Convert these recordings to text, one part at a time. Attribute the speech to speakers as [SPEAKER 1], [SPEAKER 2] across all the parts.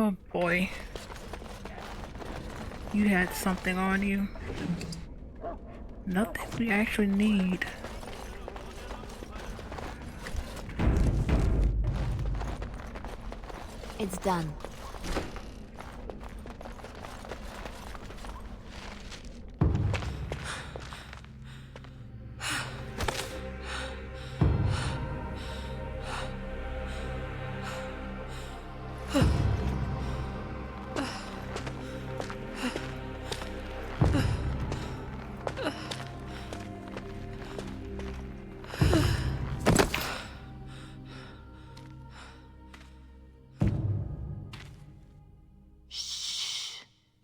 [SPEAKER 1] Oh boy. You had something on you. Nothing we actually need.
[SPEAKER 2] It's done.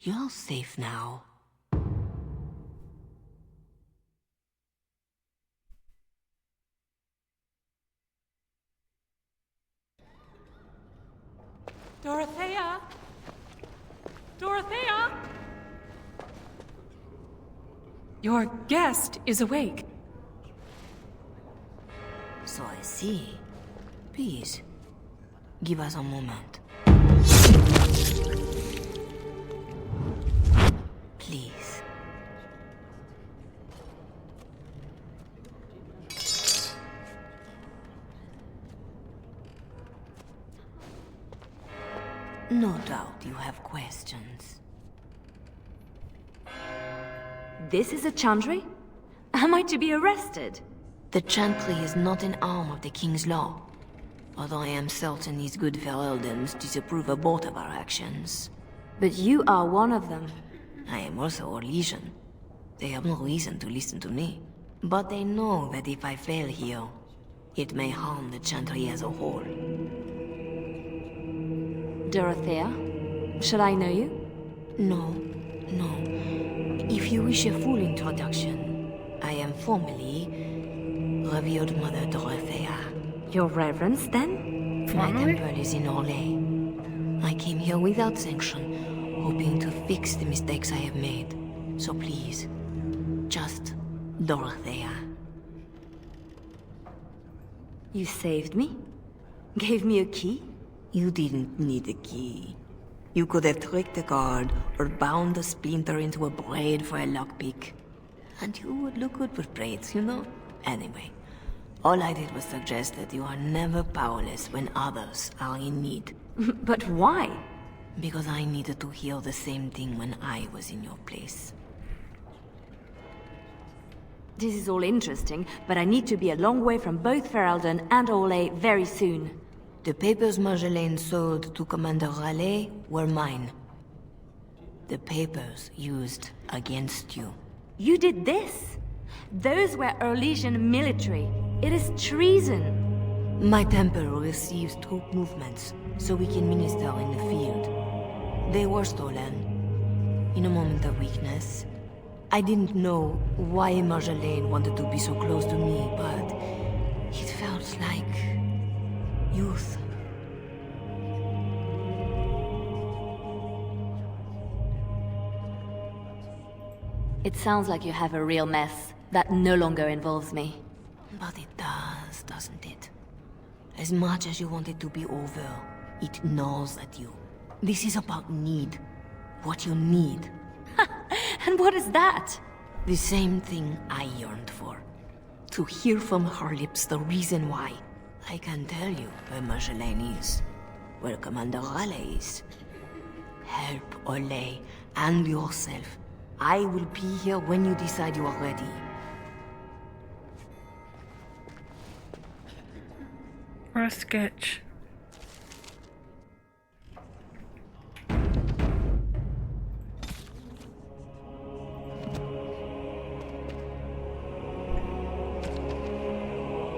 [SPEAKER 3] You're safe now.
[SPEAKER 4] Dorothea? Dorothea? Your guest is awake.
[SPEAKER 3] So I see. Please, give us a moment. Please. No doubt you have questions.
[SPEAKER 2] This is a chantry? Am I to be arrested?
[SPEAKER 3] The chantry is not an arm of the King's law, although I am certain these good Ferelden's disapprove of both of our actions.
[SPEAKER 2] But you are one of them.
[SPEAKER 3] I am also a legion. They have no reason to listen to me. But they know that if I fail here, it may harm the chantry as a whole.
[SPEAKER 2] Dorothea? Should I know you?
[SPEAKER 3] No. If you wish a full introduction, I am formally Revered Mother Dorothea.
[SPEAKER 2] Your Reverence, then?
[SPEAKER 3] My temple is in Orlais. I came here without sanction, hoping to fix the mistakes I have made. So please, just Dorothea.
[SPEAKER 2] You saved me? Gave me a key?
[SPEAKER 3] You didn't need a key. You could have tricked the guard, or bound a splinter into a braid for a lockpick. And you would look good with braids, you know? Anyway, all I did was suggest that you are never powerless when others are in need.
[SPEAKER 2] But why?
[SPEAKER 3] Because I needed to hear the same thing when I was in your place.
[SPEAKER 2] This is all interesting, but I need to be a long way from both Ferelden and Orlais very soon.
[SPEAKER 3] The papers Marjolaine sold to Commander Raleigh were mine. The papers used against you.
[SPEAKER 2] You did this? Those were Orlesian military. It is treason.
[SPEAKER 3] My temple receives troop movements, so we can minister in the field. They were stolen. In a moment of weakness. I didn't know why Marjolaine wanted to be so close to me, but it felt like youth.
[SPEAKER 2] It sounds like you have a real mess that no longer involves me.
[SPEAKER 3] But it does, doesn't it? As much as you want it to be over, it gnaws at you. This is about need. What you need.
[SPEAKER 2] And what is that?
[SPEAKER 3] The same thing I yearned for. To hear from her lips the reason why. I can tell you where Marjolaine is, where Commander Raleigh is. Help Orlais and yourself. I will be here when you decide you are ready.
[SPEAKER 1] Or a sketch.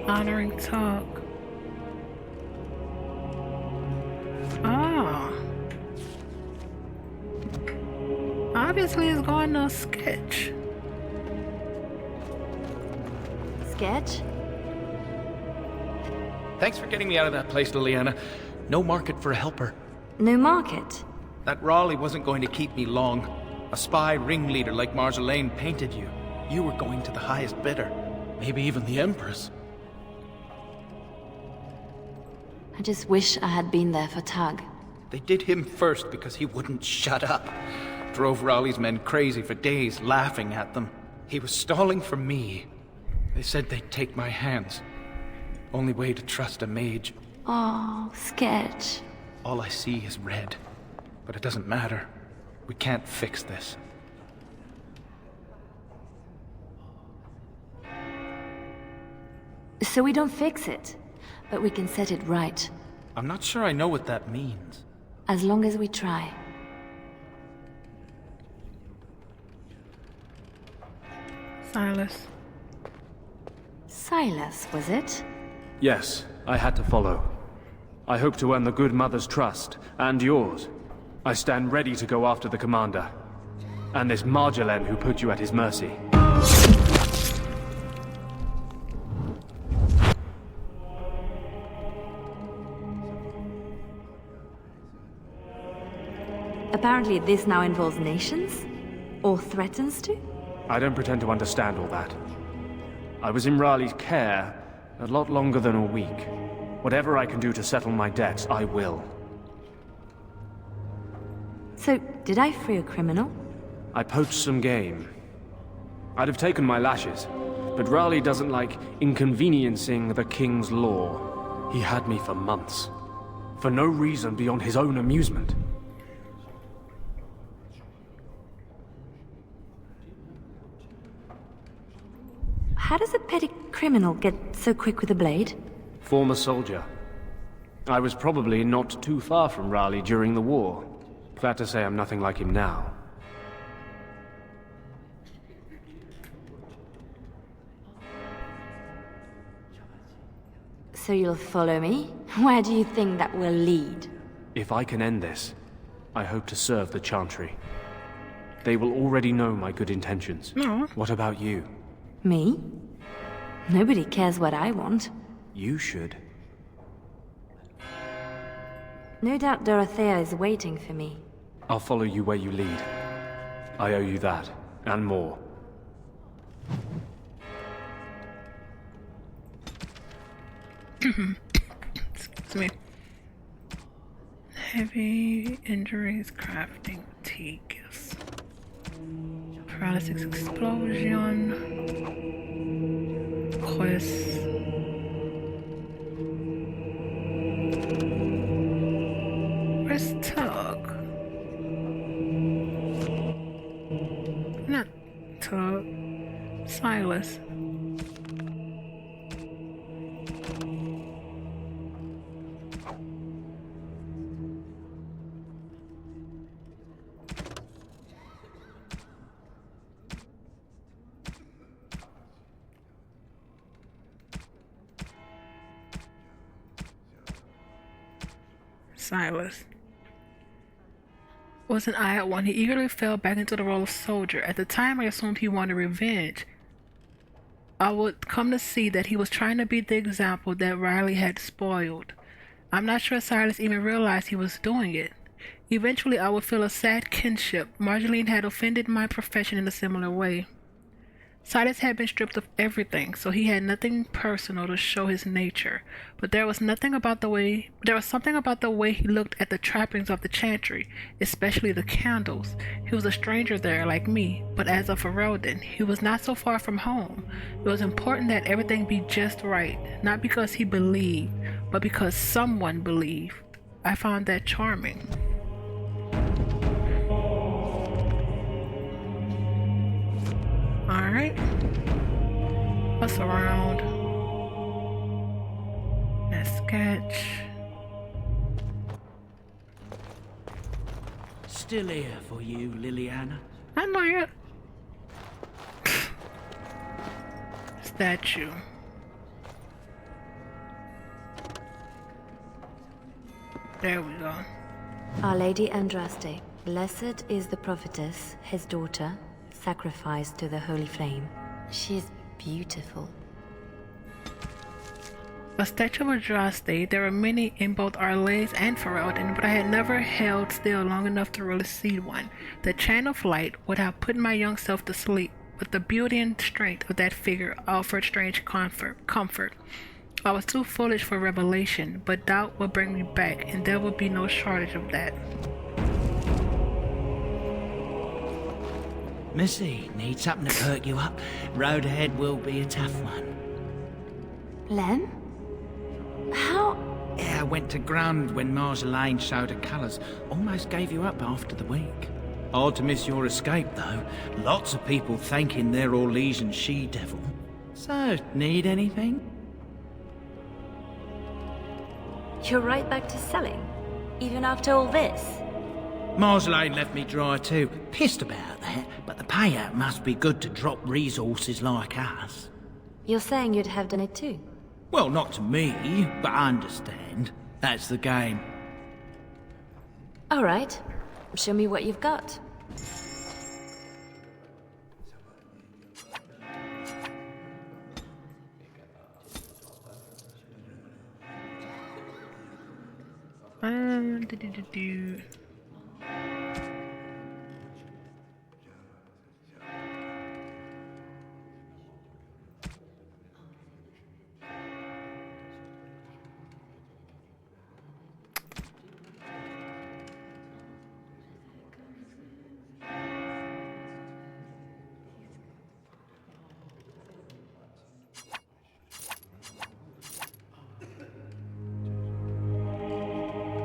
[SPEAKER 1] Honoring talk. Ah. Obviously it's going to a sketch.
[SPEAKER 2] Sketch?
[SPEAKER 5] Thanks for getting me out of that place, Leliana. No market for a helper.
[SPEAKER 2] No market?
[SPEAKER 5] That Raleigh wasn't going to keep me long. A spy ringleader like Marjolaine painted you. You were going to the highest bidder. Maybe even the Empress.
[SPEAKER 2] I just wish I had been there for Tug.
[SPEAKER 5] They did him first because he wouldn't shut up. Drove Raleigh's men crazy for days, laughing at them. He was stalling for me. They said they'd take my hands. Only way to trust a mage.
[SPEAKER 2] Oh, Sketch.
[SPEAKER 5] All I see is red. But it doesn't matter. We can't fix this.
[SPEAKER 2] So we don't fix it, but we can set it right.
[SPEAKER 5] I'm not sure I know what that means.
[SPEAKER 2] As long as we try.
[SPEAKER 1] Silas.
[SPEAKER 2] Silas, was it?
[SPEAKER 6] Yes, I had to follow. I hope to earn the good mother's trust, and yours. I stand ready to go after the commander. And this Marjolaine who put you at his mercy.
[SPEAKER 2] Apparently this now involves nations? Or threatens to?
[SPEAKER 6] I don't pretend to understand all that. I was in Raleigh's care a lot longer than a week. Whatever I can do to settle my debts, I will.
[SPEAKER 2] So, did I free a criminal?
[SPEAKER 6] I poached some game. I'd have taken my lashes, but Raleigh doesn't like inconveniencing the king's law. He had me for months. For no reason beyond his own amusement.
[SPEAKER 2] How does a petty criminal get so quick with a blade?
[SPEAKER 6] Former soldier. I was probably not too far from Raleigh during the war. Glad to say I'm nothing like him now.
[SPEAKER 2] So you'll follow me? Where do you think that will lead?
[SPEAKER 6] If I can end this, I hope to serve the Chantry. They will already know my good intentions.
[SPEAKER 1] No.
[SPEAKER 6] What about you?
[SPEAKER 2] Me? Nobody cares what I want.
[SPEAKER 6] You should.
[SPEAKER 2] No doubt Dorothea is waiting for me.
[SPEAKER 6] I'll follow you where you lead. I owe you that, and more.
[SPEAKER 1] Excuse me. Heavy injuries, crafting, fatigue, yes. Paralysis, explosion. Quest. Where's Tug? Not Tug. Silas. Silas. Wasn't I at one? He eagerly fell back into the role of soldier. At the time, I assumed he wanted revenge. I would come to see that he was trying to be the example that Riley had spoiled. I'm not sure Silas even realized he was doing it. Eventually, I would feel a sad kinship. Marjolaine had offended my profession in a similar way. Silas had been stripped of everything, so he had nothing personal to show his nature. But there was something about the way he looked at the trappings of the chantry, especially the candles. He was a stranger there like me, but as a Ferelden, he was not so far from home. It was important that everything be just right, not because he believed, but because someone believed. I found that charming. Alright. What's around? A sketch.
[SPEAKER 7] Still here for you, Leliana.
[SPEAKER 1] I know you. Statue. There we go.
[SPEAKER 2] Our Lady Andraste, blessed is the prophetess, his daughter, sacrificed to the holy flame. She is beautiful.
[SPEAKER 1] A statue of Andraste, there are many in both Arles and Ferelden, but I had never held still long enough to really see one. The channel of light would have put my young self to sleep, but the beauty and strength of that figure offered strange comfort. I was too foolish for revelation, but doubt will bring me back, and there will be no shortage of that.
[SPEAKER 7] Missy, need something to perk you up? Road ahead will be a tough one.
[SPEAKER 2] Lem? How?
[SPEAKER 7] Yeah, I went to ground when Marjolaine showed her colours. Almost gave you up after the week. Hard to miss your escape, though. Lots of people thanking their Orlesian she-devil. So, need anything?
[SPEAKER 2] You're right back to selling? Even after all this?
[SPEAKER 7] Marjolaine left me dry too. Pissed about that, but the payout must be good to drop resources like us.
[SPEAKER 2] You're saying you'd have done it too?
[SPEAKER 7] Well, not to me, but I understand. That's the game.
[SPEAKER 2] All right. Show me what you've got.
[SPEAKER 1] Do.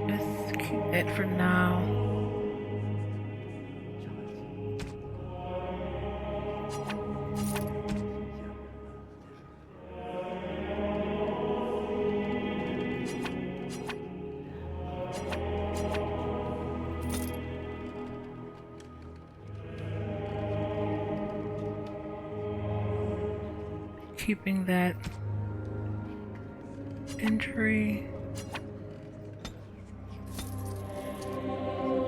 [SPEAKER 1] Let's keep it for now. Keeping that injury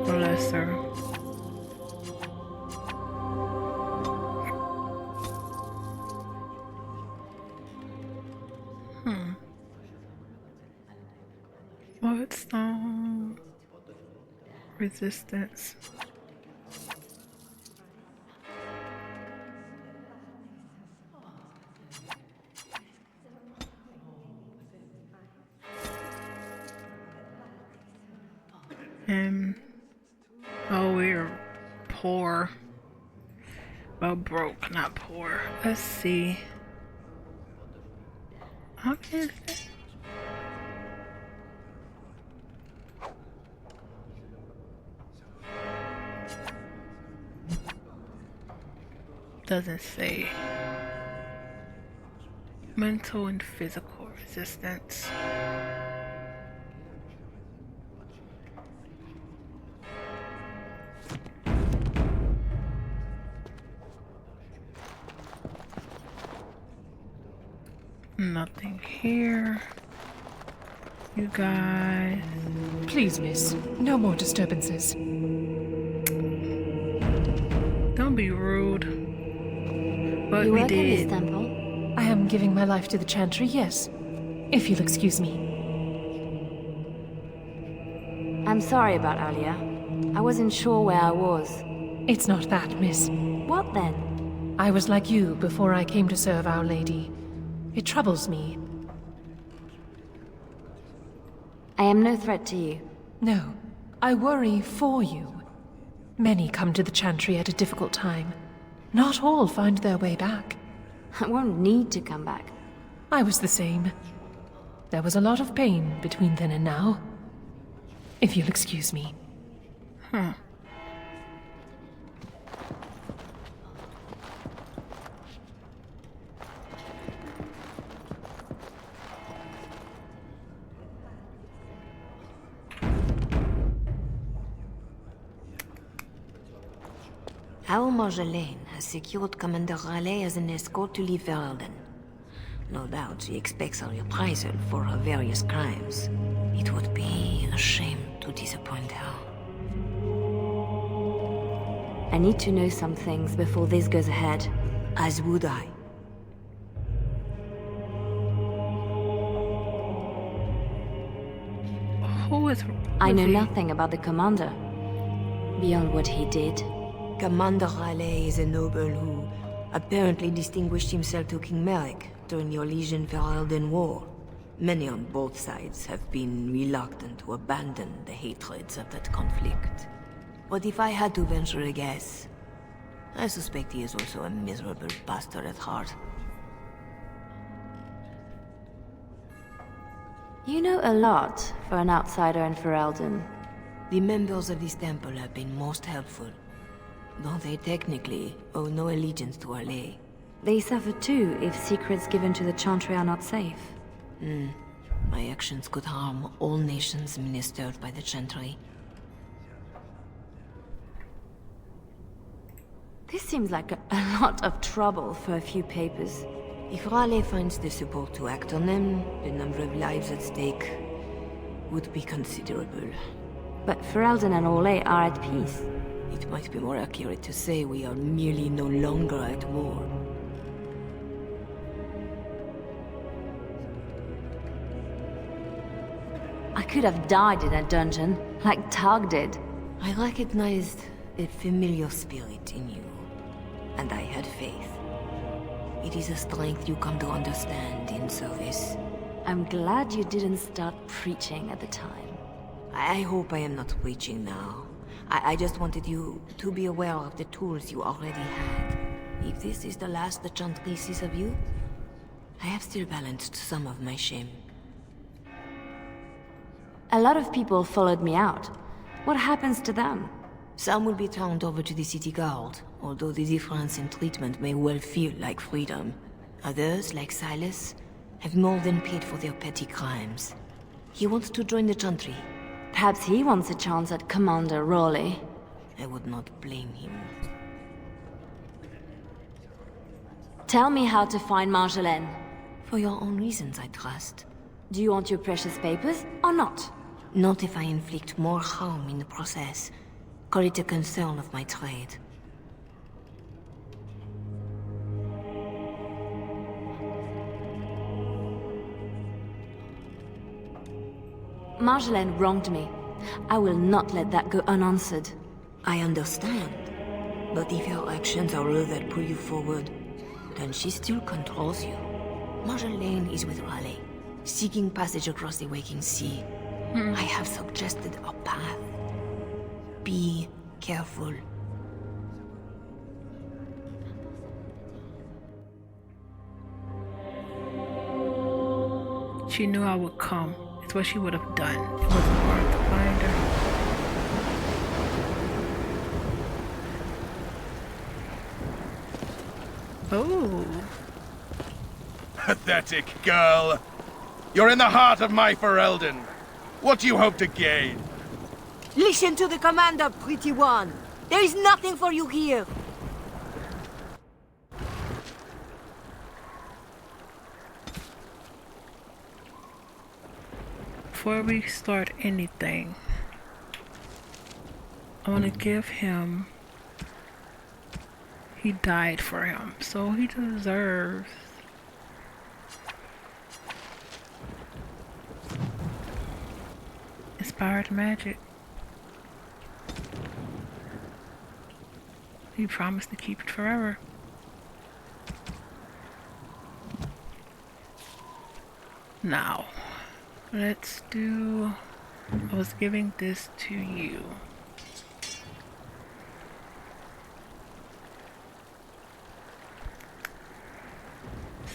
[SPEAKER 1] lesser. What's the resistance? Oh, we're poor. Well, broke, not poor. Let's see. Okay. Doesn't say. Mental and physical resistance. Nothing here. You guys.
[SPEAKER 4] Please, miss, no more disturbances.
[SPEAKER 1] Don't be rude. But
[SPEAKER 2] You
[SPEAKER 1] we
[SPEAKER 2] work in this
[SPEAKER 1] did.
[SPEAKER 2] temple?
[SPEAKER 4] I am giving my life to the Chantry, yes. If you'll excuse me.
[SPEAKER 2] I'm sorry about earlier. I wasn't sure where I was.
[SPEAKER 4] It's not that, miss.
[SPEAKER 2] What then?
[SPEAKER 4] I was like you before I came to serve Our Lady. It troubles me.
[SPEAKER 2] I am no threat to you.
[SPEAKER 4] No, I worry for you. Many come to the Chantry at a difficult time. Not all find their way back.
[SPEAKER 2] I won't need to come back.
[SPEAKER 4] I was the same. There was a lot of pain between then and now. If you'll excuse me.
[SPEAKER 3] Our Marjolaine has secured Commander Raleigh as an escort to leave Veralden. No doubt she expects a reprisal for her various crimes. It would be a shame to disappoint her.
[SPEAKER 2] I need to know some things before this goes ahead.
[SPEAKER 3] As would I.
[SPEAKER 1] Who is
[SPEAKER 2] I know
[SPEAKER 1] he?
[SPEAKER 2] nothing about the commander. Beyond what he did.
[SPEAKER 3] Commander Raleigh is a noble who apparently distinguished himself to King Merrick during your Legion Veralden War. Many on both sides have been reluctant to abandon the hatreds of that conflict. But if I had to venture a guess, I suspect he is also a miserable bastard at heart.
[SPEAKER 2] You know a lot for an outsider in Ferelden.
[SPEAKER 3] The members of this temple have been most helpful, though they technically owe no allegiance to our lay.
[SPEAKER 2] They suffer too if secrets given to the Chantry are not safe.
[SPEAKER 3] My actions could harm all nations ministered by the Chantry.
[SPEAKER 2] This seems like a lot of trouble for a few papers.
[SPEAKER 3] If Raleigh finds the support to act on them, the number of lives at stake would be considerable.
[SPEAKER 2] But Ferelden and Orlais are at peace.
[SPEAKER 3] It might be more accurate to say we are merely no longer at war.
[SPEAKER 2] I could have died in a dungeon, like Tag did.
[SPEAKER 3] I recognized a familiar spirit in you, and I had faith. It is a strength you come to understand in service.
[SPEAKER 2] I'm glad you didn't start preaching at the time.
[SPEAKER 3] I hope I am not preaching now. I just wanted you to be aware of the tools you already had. If this is the last the Chantry sees of you, I have still balanced some of my shame.
[SPEAKER 2] A lot of people followed me out. What happens to them?
[SPEAKER 3] Some will be turned over to the city guard, although the difference in treatment may well feel like freedom. Others, like Silas, have more than paid for their petty crimes. He wants to join the Chantry.
[SPEAKER 2] Perhaps he wants a chance at Commander Raleigh.
[SPEAKER 3] I would not blame him.
[SPEAKER 2] Tell me how to find Marjolaine.
[SPEAKER 3] For your own reasons, I trust.
[SPEAKER 2] Do you want your precious papers, or not?
[SPEAKER 3] Not if I inflict more harm in the process. Call it a concern of my trade.
[SPEAKER 2] Marjolaine wronged me. I will not let that go unanswered.
[SPEAKER 3] I understand. But if your actions are all that pull you forward, then she still controls you. Marjolaine is with Raleigh, seeking passage across the waking sea. I have suggested a path. Be careful.
[SPEAKER 1] She knew I would come. It's what she would have done. It wasn't hard to find her. Oh.
[SPEAKER 8] Pathetic girl. You're in the heart of my Ferelden. What do you hope to gain?
[SPEAKER 3] Listen to the commander, pretty one. There is nothing for you here.
[SPEAKER 1] Before we start anything, I want to give him... He died for him, so he deserves... Inspired magic. He promised to keep it forever. Now, let's do... I was giving this to you.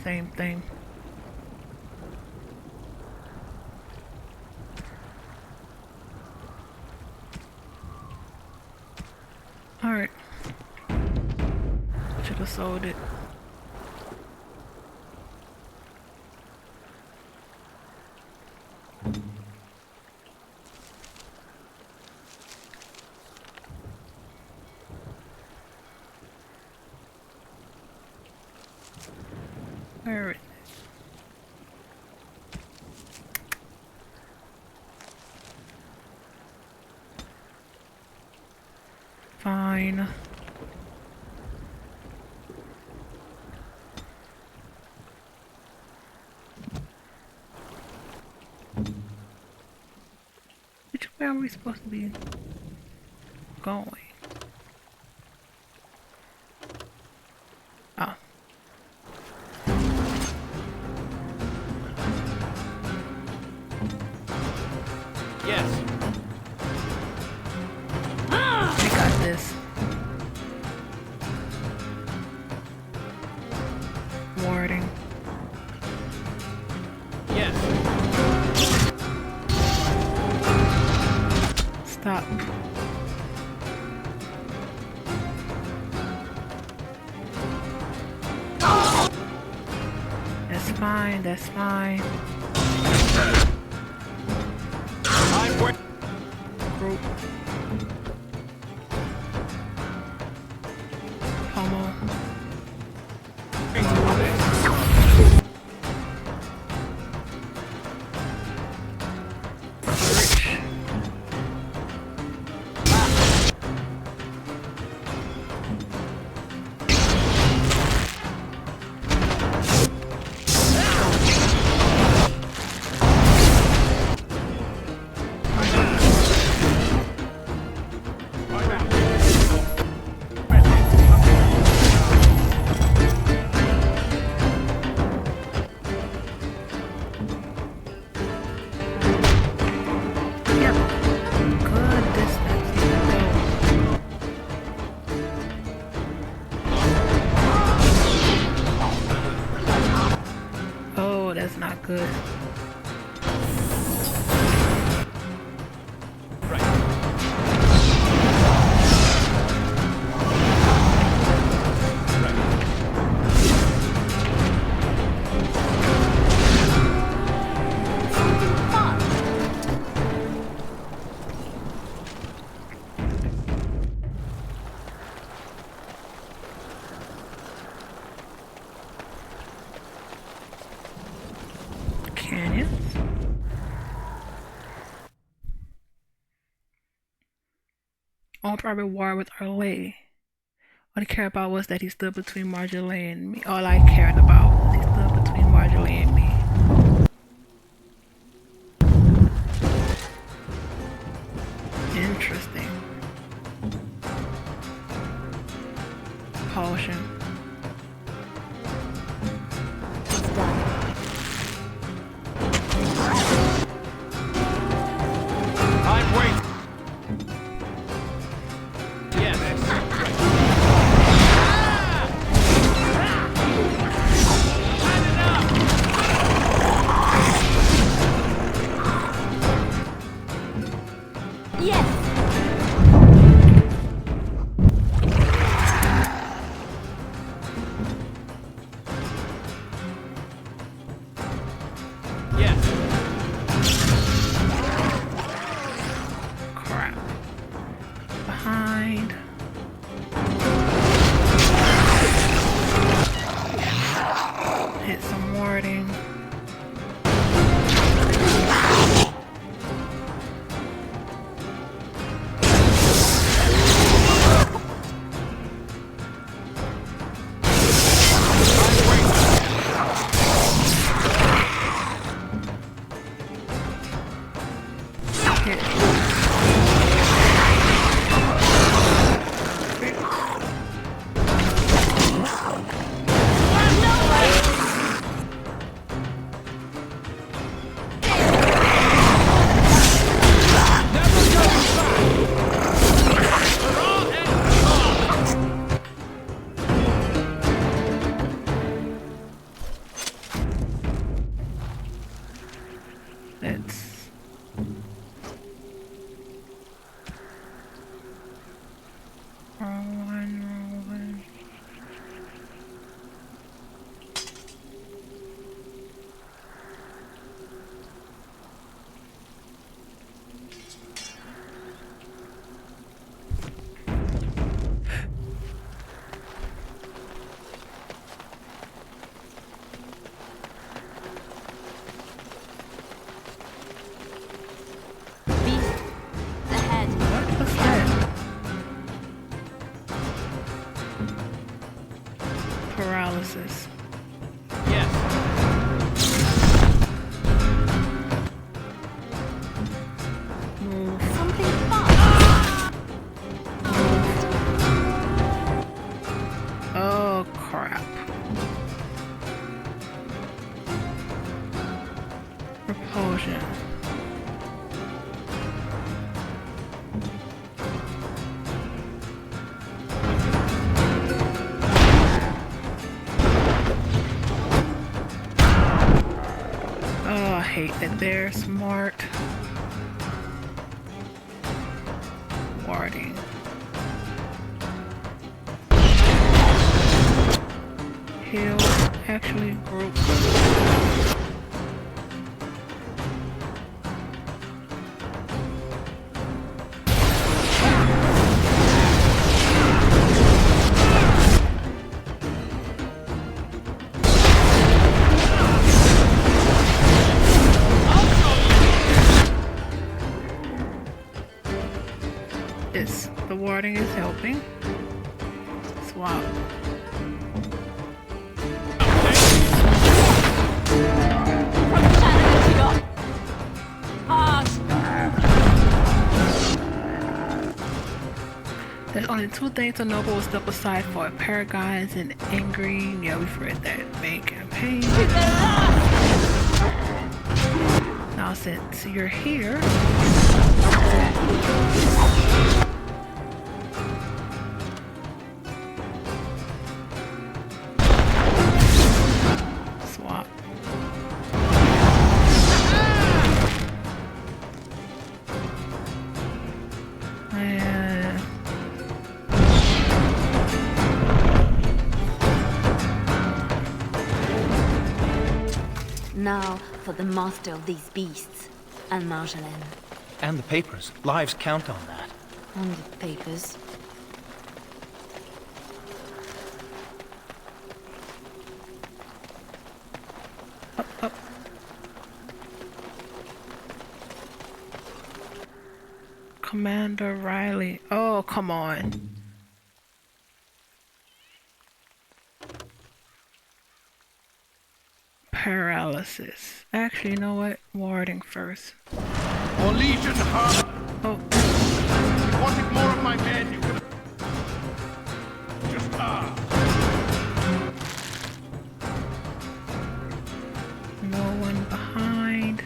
[SPEAKER 1] Same thing. Alright. Should have sold it. Where is it? Fine. Which way are we supposed to be going? Oh.
[SPEAKER 5] Yes.
[SPEAKER 1] We got this. Warding.
[SPEAKER 5] Yes.
[SPEAKER 1] Stop. That's fine, that's fine. Group. Pommel. Not good. On private war with Arlay. All I cared about was that he stood between Marjolaine and me. All I cared about was he stood between Marjolaine and me. Interesting. Potion.
[SPEAKER 2] It's done.
[SPEAKER 5] I'm waiting.
[SPEAKER 1] Paralysis.
[SPEAKER 5] Yes.
[SPEAKER 1] Move.
[SPEAKER 2] Something fun.
[SPEAKER 1] Oh crap. Repulsion. Oh, I hate that they're smart. Warding. Heal. Actually, group. The warding is helping. Swap. There's only two things a noble will step aside for: paragons and angry. Yeah, we've read that main campaign. Now since you're here, swap. And
[SPEAKER 2] Now for the master of these beasts, and Marjolaine.
[SPEAKER 5] And the papers. Lives count on that.
[SPEAKER 2] On the papers.
[SPEAKER 1] up. Commander Riley. Oh, come on. Paralysis. Actually, you know what? Warding first.
[SPEAKER 8] Or Legion Heart.
[SPEAKER 1] Oh.
[SPEAKER 8] Wanted more of my men, you could just
[SPEAKER 1] No one behind.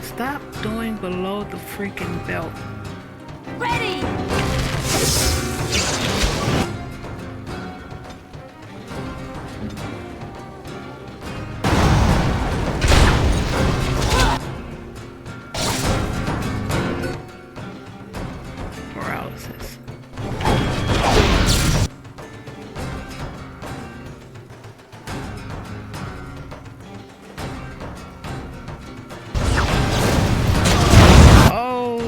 [SPEAKER 1] Stop doing below the freaking belt.
[SPEAKER 2] Ready!
[SPEAKER 1] Paralysis. Oh.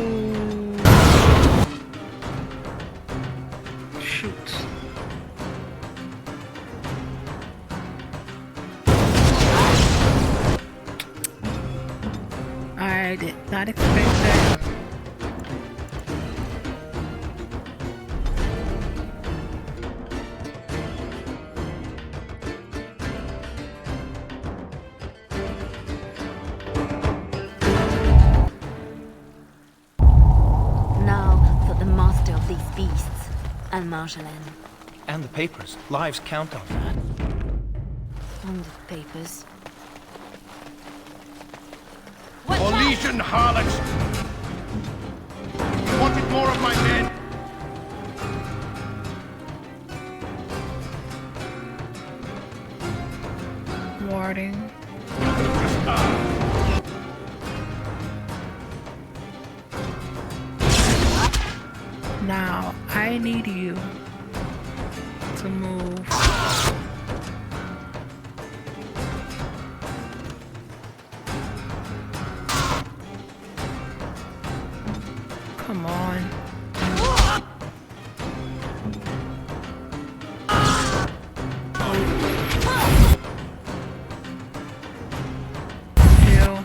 [SPEAKER 1] Shoot. I did not expect that.
[SPEAKER 2] Now for the master of these beasts, and Marjolaine.
[SPEAKER 5] And the papers. Lives count on that.
[SPEAKER 2] On the papers.
[SPEAKER 8] Or Legion harlots. Wanted more of my men.
[SPEAKER 1] Warding. Now, I need you to move. Come on. Heal.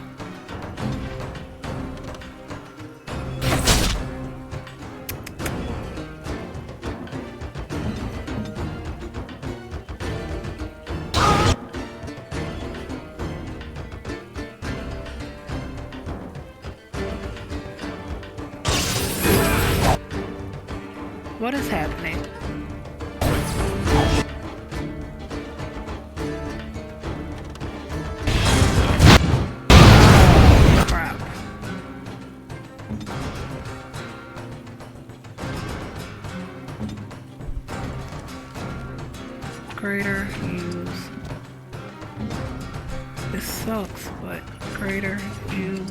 [SPEAKER 1] What is happening? Crap. Greater, use. This sucks, but greater, use.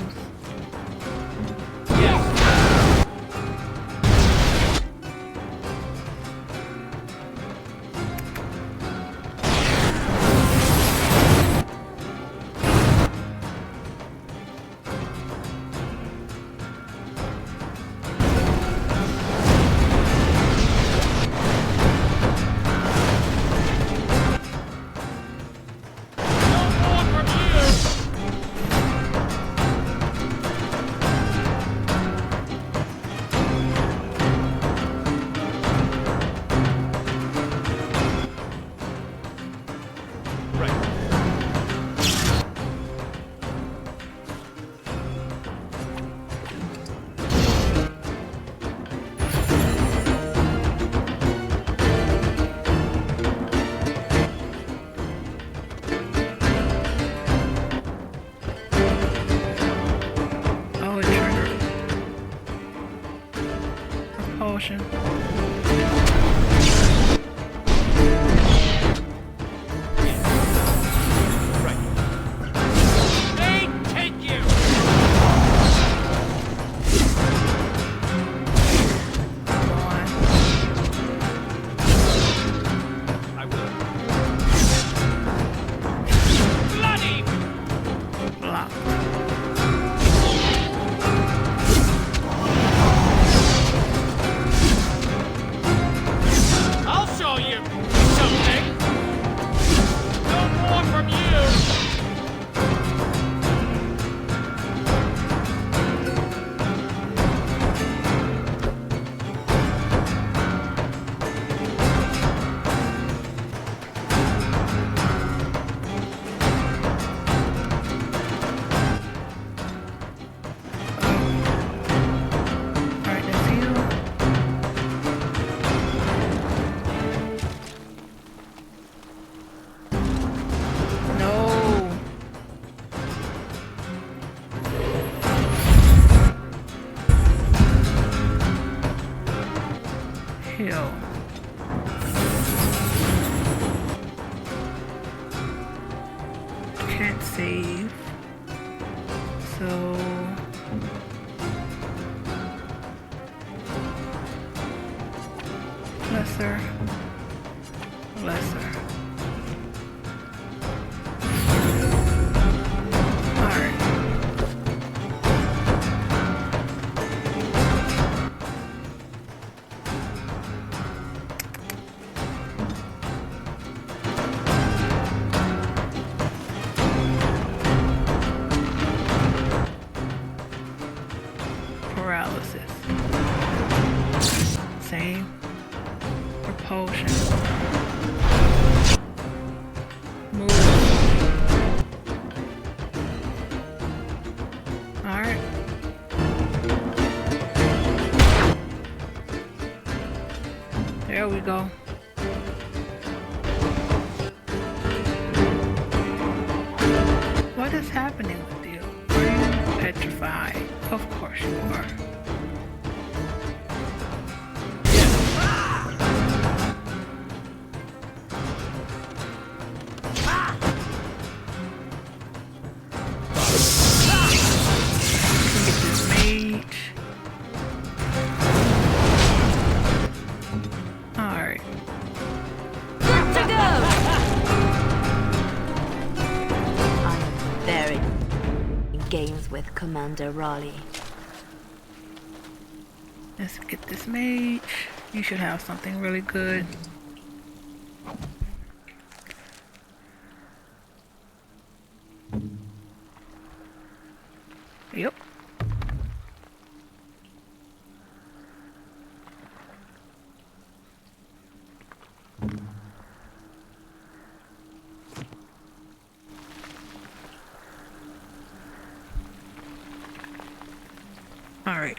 [SPEAKER 1] Potion. Hill. Can't save. So lesser. Alright. Paralysis. Same. Propulsion. Move. Alright. There we go. What is happening with you? Are you petrified? Of course you are. Get this mage. Alright.
[SPEAKER 2] Good to go! I am very in games with Commander Raleigh.
[SPEAKER 1] Let's get this mage. You should have something really good. Yep. All right.